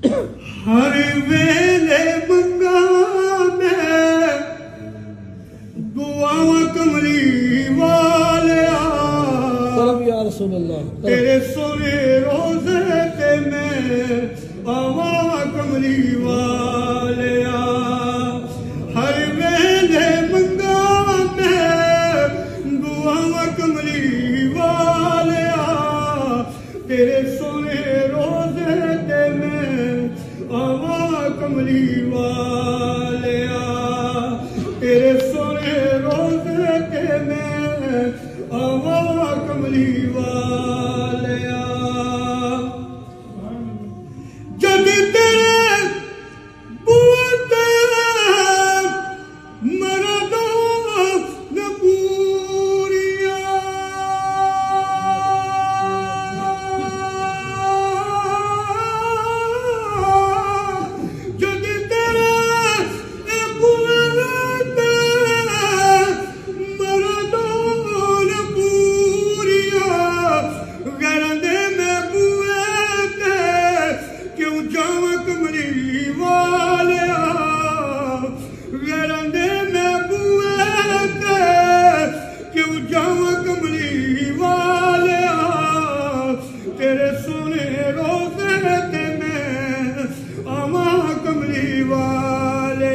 हर वेले मंगा मैं दुआवा कमली वाले या रसूल अल्लाह तेरे सोने रोजे ते मैं आवा कमली वाले हर वेले मंगा मैं दुआवा कमली वाले तेरे सोने रोजे ते मैं आवा कमली वाले तेरे सोने रोजे ते मैं आवा कमली वाले जद तेरे बूते मरा दो नबूरिया जद तेरे बूते मरा दो नबूरिया गरदे में बुए क्यों जावा कमली वाले गरदे में बुए क्यों जावा कमली वाले तेरे सोने रोजे ते मैं आवा कमली वाले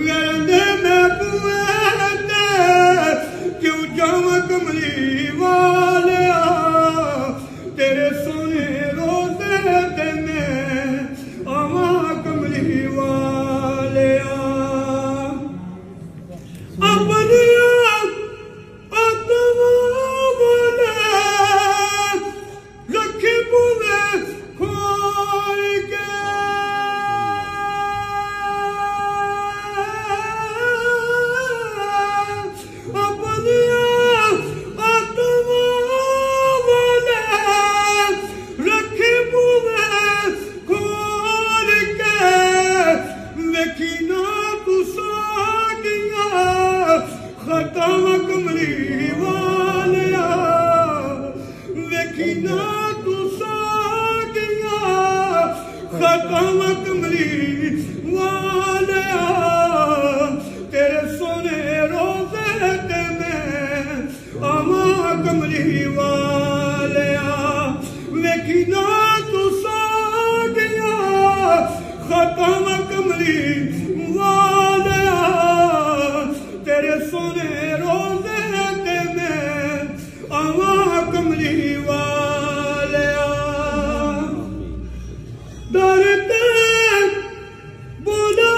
गरदे में बुए क्यों जावा कमली वाले तेरे सोने रोजे ते मैं आवा कमली वाले अपनी रखी बुवे खोल के अपनी रखी बुवे खोल के देखी ना तू सागिया खतम कमली वाले देखी ना तू सागिया खतम कमली वाले तेरे सोने रोजे ते मैं आवा कमली वाले देखी ना तू सागिया खतम कमली वाले तेरे सोने रोजे ते मैं आवा कमली वाले डरते बुला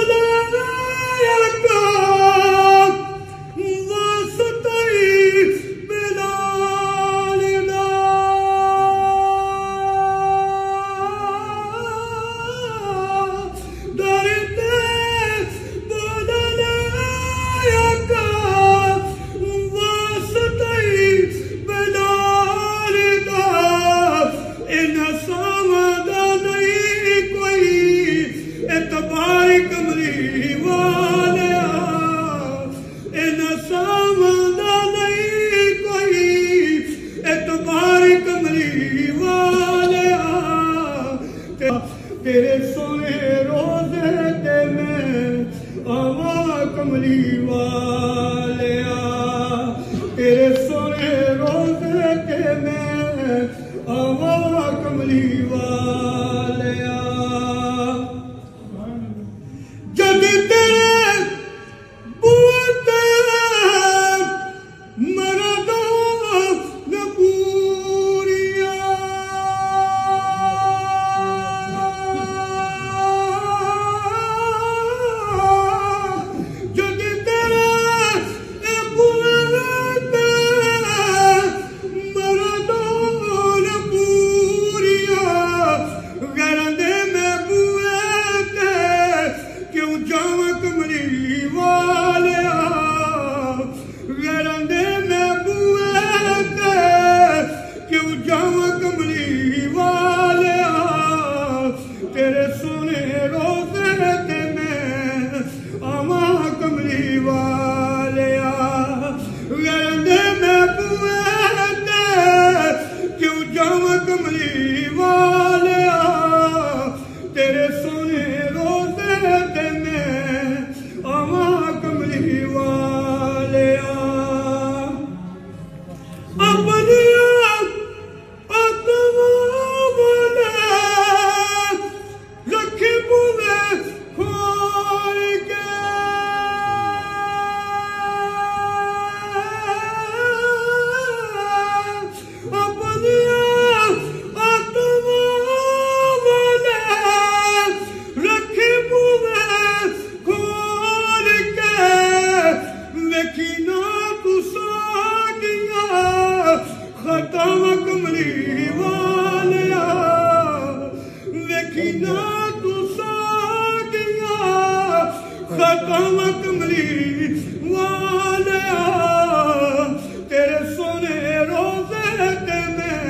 तेरे सोने रोजे ते मैं आवा कमली वाले तेरे सोने रोजे ते मैं आवा कमली वाले जद तेरे बूते मरा दो नबूरिया जद तेरे बूते मरा दो नबूरिया गरदे में बुए क्यों जावा कमली वाले गरदे में बुए क्यों जावा कमली वाले तेरे सोने रोजे ते मैं आवा कमली वाले गरदे में बुए क्यों जावा कमली वाले वेखी ना तू सागिया खत्म कमली वालिया तेरे सोने रोजे ते मैं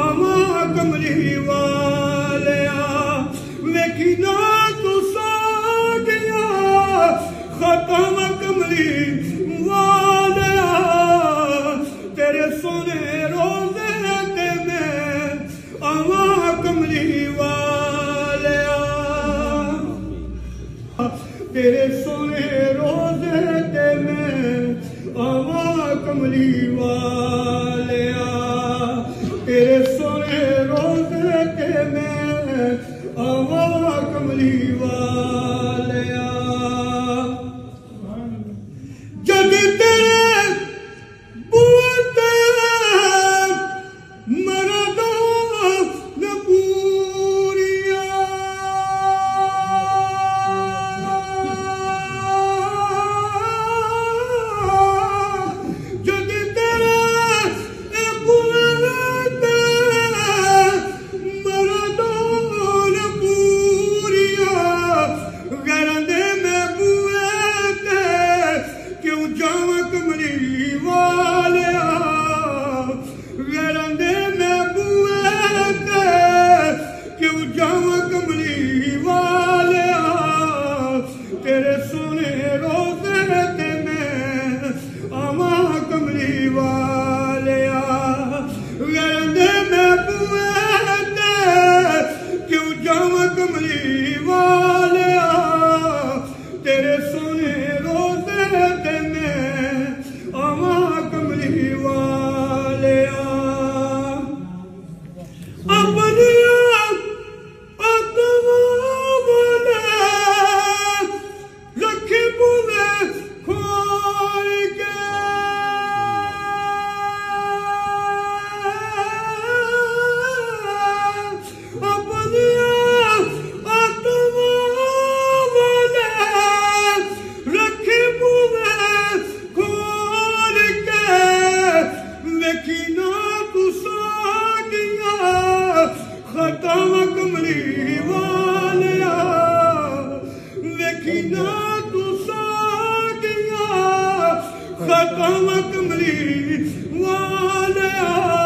आवा कमली वालिया वेखी ना तू सागिया खत्म कमली वालिया तेरे सोने रोजे ते मैं आवा कमली वालिया तेरे सोने रोजे ते मैं आवा कमली वालिया तेरे सोने रोजे ते मैं आवा कमली वालिया जग तेरे बूटे मरदा न पूरिया जग तेरे बूटे मरदा न पूरिया गरदे में बुए ते क्यों जावा कमली वालिया गरदे में बुए ते क्यों जावा कमली वालिया तेरे सोने रोजे ते मैं आवा कमली वालिया गरदे में बुए ते क्यों जावा कमली वालिया तेरे सोने रोजे ते मैं आवा कमली वालिया अपनिया आत्मा रखी बुले खोल के अपनिया आत्मा रखी बुले खोल के वेखी ना तू सागिया खत्म कमली वालिया वेखी ना तू सागिया खत्म कमली वालिया